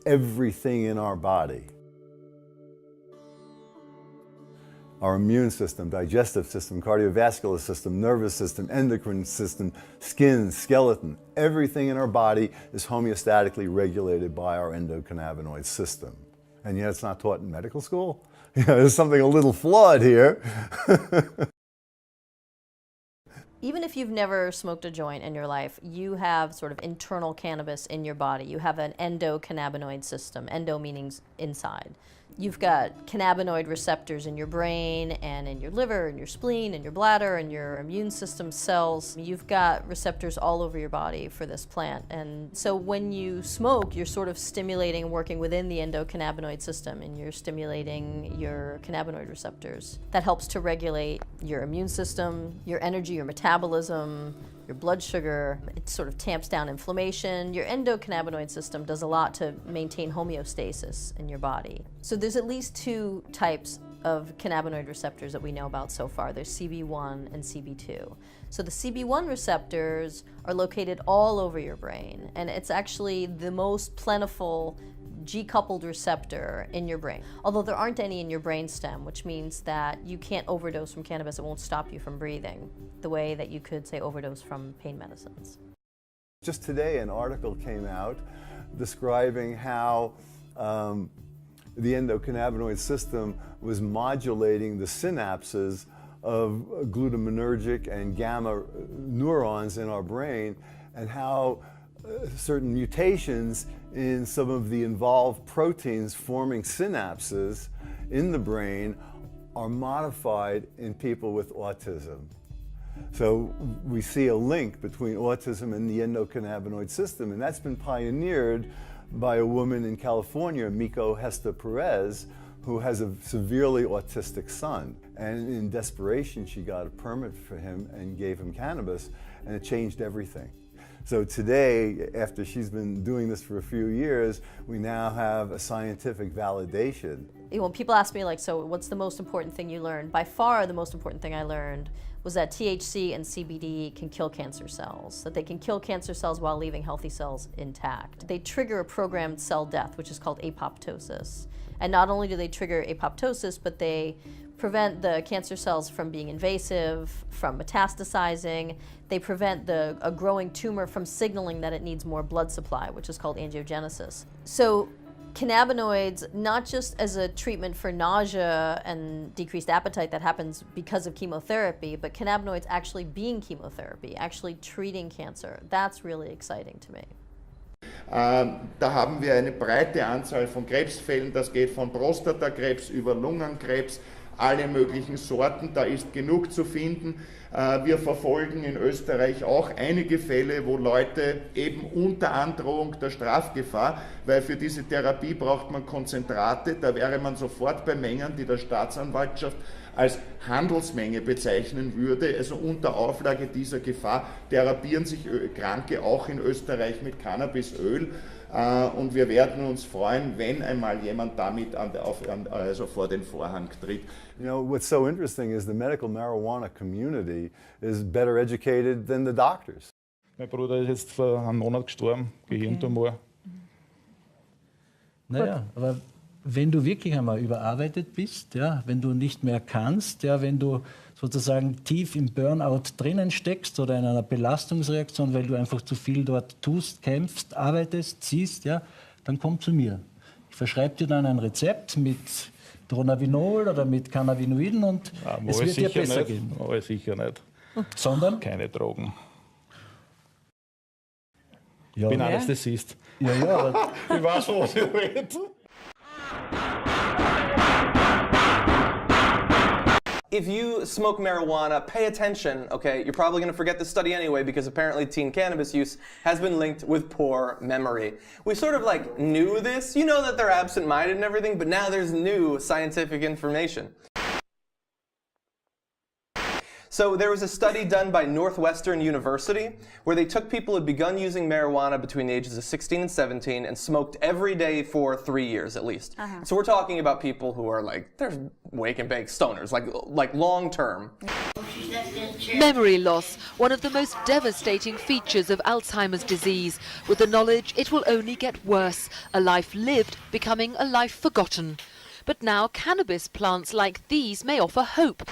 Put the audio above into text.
everything in our body. Our immune system, digestive system, cardiovascular system, nervous system, endocrine system, skin, skeleton, everything in our body is homeostatically regulated by our endocannabinoid system. And yet it's not taught in medical school? There's something a little flawed here. Even if you've never smoked a joint in your life, you have sort of internal cannabis in your body. You have an endocannabinoid system, endo meaning inside. You've got cannabinoid receptors in your brain and in your liver and your spleen and your bladder and your immune system cells. You've got receptors all over your body for this plant. And so when you smoke, you're sort of stimulating and working within the endocannabinoid system, and you're stimulating your cannabinoid receptors. That helps to regulate your immune system, your energy, your metabolism, your blood sugar. It sort of tamps down inflammation. Your endocannabinoid system does a lot to maintain homeostasis in your body. So there's at least two types of cannabinoid receptors that we know about so far. There's CB1 and CB2. So the CB1 receptors are located all over your brain, and it's actually the most plentiful G-coupled receptor in your brain. Although there aren't any in your brainstem, which means that you can't overdose from cannabis. It won't stop you from breathing the way that you could, say, overdose from pain medicines. Just today, an article came out describing how the endocannabinoid system was modulating the synapses of glutaminergic and gamma neurons in our brain, and how certain mutations in some of the involved proteins forming synapses in the brain are modified in people with autism. So we see a link between autism and the endocannabinoid system, and that's been pioneered by a woman in California, Miko Hesta Perez, who has a severely autistic son. And in desperation, she got a permit for him and gave him cannabis, and it changed everything. So today, after she's been doing this for a few years, we now have a scientific validation. When people ask me, like, so what's the most important thing you learned? By far, the most important thing I learned was that THC and CBD can kill cancer cells, that they can kill cancer cells while leaving healthy cells intact. They trigger a programmed cell death, which is called apoptosis. And not only do they trigger apoptosis, but they prevent the cancer cells from being invasive, from metastasizing. They prevent a growing tumor from signaling that it needs more blood supply, which is called angiogenesis. So cannabinoids, not just as a treatment for nausea and decreased appetite that happens because of chemotherapy, but cannabinoids actually being chemotherapy, actually treating cancer. That's really exciting to me. Da haben wir eine breite Anzahl von Krebsfällen, das geht von Prostatakrebs über Lungenkrebs, alle möglichen Sorten, da ist genug zu finden. Wir verfolgen in Österreich auch einige Fälle, wo Leute eben unter Androhung der Strafgefahr, weil für diese Therapie braucht man Konzentrate, da wäre man sofort bei Mengen, die der Staatsanwaltschaft als Handelsmenge bezeichnen würde, also unter Auflage dieser Gefahr therapieren sich Kranke auch in Österreich mit Cannabisöl. Und wir werden uns freuen, wenn einmal jemand damit also vor den Vorhang tritt. You know, what's so interesting is the medical marijuana community is better educated than the doctors. Mein Bruder ist jetzt vor einem Monat gestorben, Gehirntumor. Naja, aber wenn du wirklich einmal überarbeitet bist, ja, wenn du nicht mehr kannst, ja, wenn du sozusagen tief im Burnout drinnen steckst oder in einer Belastungsreaktion, weil du einfach zu viel dort tust, kämpfst, arbeitest, ziehst, ja, dann komm zu mir. Ich verschreibe dir dann ein Rezept mit Dronabinol oder mit Cannabinoiden und es wird dir besser gehen. Aber sicher nicht. Sondern? Keine Drogen. Ja, Ich bin Anästhesist. Ja, ja, aber Ich weiß, was ich rede. If you smoke marijuana, pay attention, okay? You're probably going to forget this study anyway because apparently teen cannabis use has been linked with poor memory. We sort of like knew this. You know that they're absent-minded and everything, but now there's new scientific information. So there was a study done by Northwestern University where they took people who had begun using marijuana between the ages of 16 and 17 and smoked every day for 3 years at least. So we're talking about people who are like, they're wake and bake stoners, like long term. She says Memory loss, one of the most devastating features of Alzheimer's disease, with the knowledge it will only get worse, a life lived becoming a life forgotten. But now cannabis plants like these may offer hope.